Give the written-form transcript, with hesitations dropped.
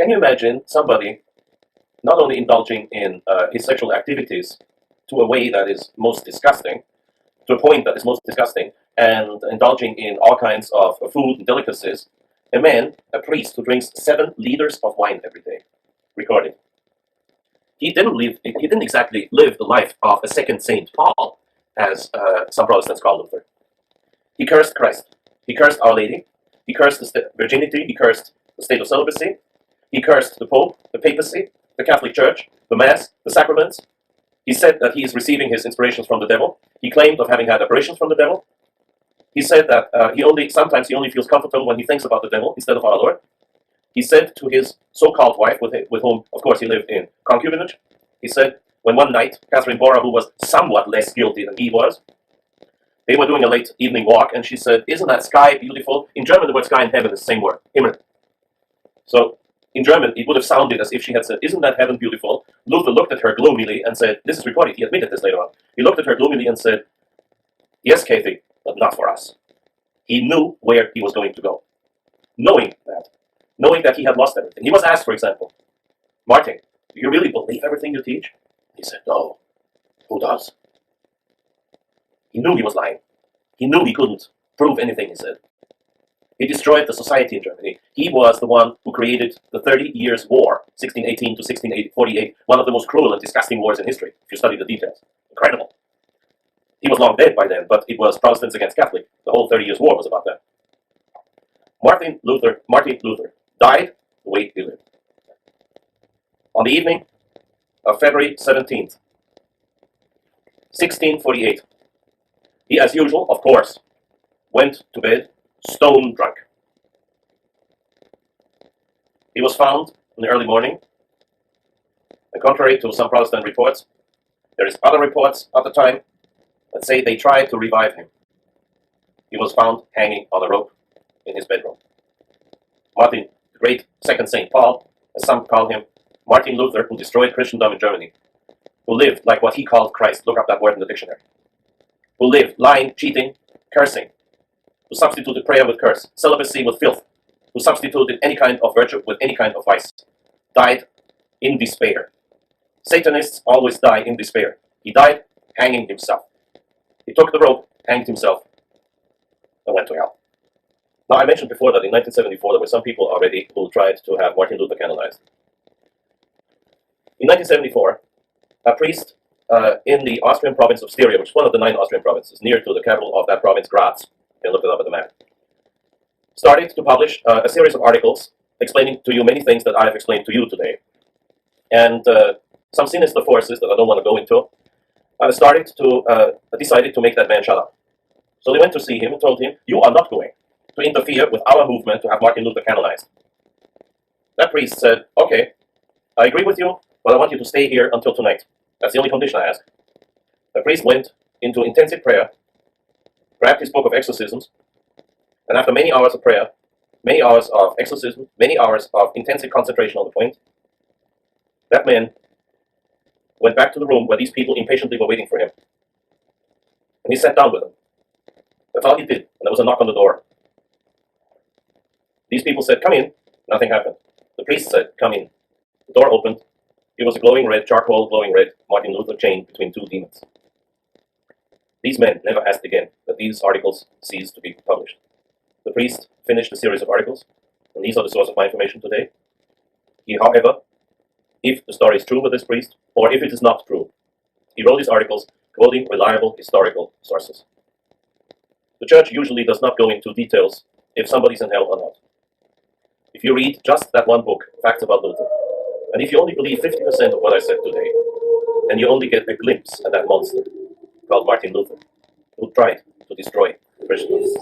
Can you imagine somebody not only indulging in his sexual activities to a way that is most disgusting, to a point that is most disgusting, and indulging in all kinds of food and delicacies, a priest who drinks 7 liters of wine every day, recorded. He didn't exactly live the life of a second Saint Paul, as some Protestants call Luther. He cursed Christ. He cursed Our Lady. He cursed the virginity. He cursed the state of celibacy. He cursed the Pope, the papacy, the Catholic Church, the Mass, the sacraments. He said that he is receiving his inspirations from the devil. He claimed of having had apparitions from the devil. He said that sometimes he only feels comfortable when he thinks about the devil instead of our Lord. He said to his so-called wife, with whom, of course, he lived in concubinage, he said, when one night, Catherine Bora, who was somewhat less guilty than he was, they were doing a late evening walk, and she said, "Isn't that sky beautiful?" In German, the word sky and heaven is the same word, Himmel. So, in German, it would have sounded as if she had said, "Isn't that heaven beautiful?" Luther looked at her gloomily and said, this is recorded, he admitted this later on. He looked at her gloomily and said, "Yes, Kathy, but not for us." He knew where he was going to go. Knowing that he had lost everything. He was asked, for example, "Martin, do you really believe everything you teach?" He said, "No. Who does?" He knew he was lying. He knew he couldn't prove anything he said. He destroyed the society in Germany. He was the one who created the 30 Years' War, 1618 to 1648, one of the most cruel and disgusting wars in history, if you study the details. Incredible. He was long dead by then, but it was Protestants against Catholic. The whole 30 Years' War was about that. Martin Luther died the way he lived. On the evening of February 17th, 1648, he, as usual, of course, went to bed stone drunk. He was found in the early morning, and contrary to some Protestant reports, there is other reports at the time that say they tried to revive him. He was found hanging on a rope in his bedroom. Martin, the great second Saint Paul, as some call him, Martin Luther, who destroyed Christendom in Germany, who lived like what he called Christ, look up that word in the dictionary, who lived lying, cheating, cursing, who substituted prayer with curse, celibacy with filth, who substituted any kind of virtue with any kind of vice, died in despair. Satanists always die in despair. He died hanging himself. He took the rope, hanged himself, and went to hell. Now, I mentioned before that in 1974 there were some people already who tried to have Martin Luther canonized. In 1974, a priest in the Austrian province of Styria, which is one of the 9 Austrian provinces, near to the capital of that province, Graz, you can look it up at the map, started to publish a series of articles explaining to you many things that I have explained to you today. And some sinister forces that I don't want to go into decided to make that man shut up. So they went to see him and told him, "You are not going to interfere with our movement to have Martin Luther canonized." That priest said, "Okay, I agree with you, but I want you to stay here until tonight. That's the only condition I ask." The priest went into intensive prayer, grabbed his book of exorcisms, and after many hours of prayer, many hours of exorcism, many hours of intensive concentration on the point, that man went back to the room where these people impatiently were waiting for him. And he sat down with them. That's all he did, and there was a knock on the door. These people said, "Come in." Nothing happened. The priest said, "Come in." The door opened. It was a glowing red, charcoal glowing red, Martin Luther chained between 2 demons. These men never asked again that these articles cease to be published. The priest finished a series of articles, and these are the source of my information today. He, however, if the story is true with this priest, or if it is not true, he wrote these articles quoting reliable historical sources. The church usually does not go into details if somebody's in hell or not. If you read just that one book, Facts About Luther, and if you only believe 50% of what I said today, then you only get a glimpse at that monster called Martin Luther, who tried to destroy Christians.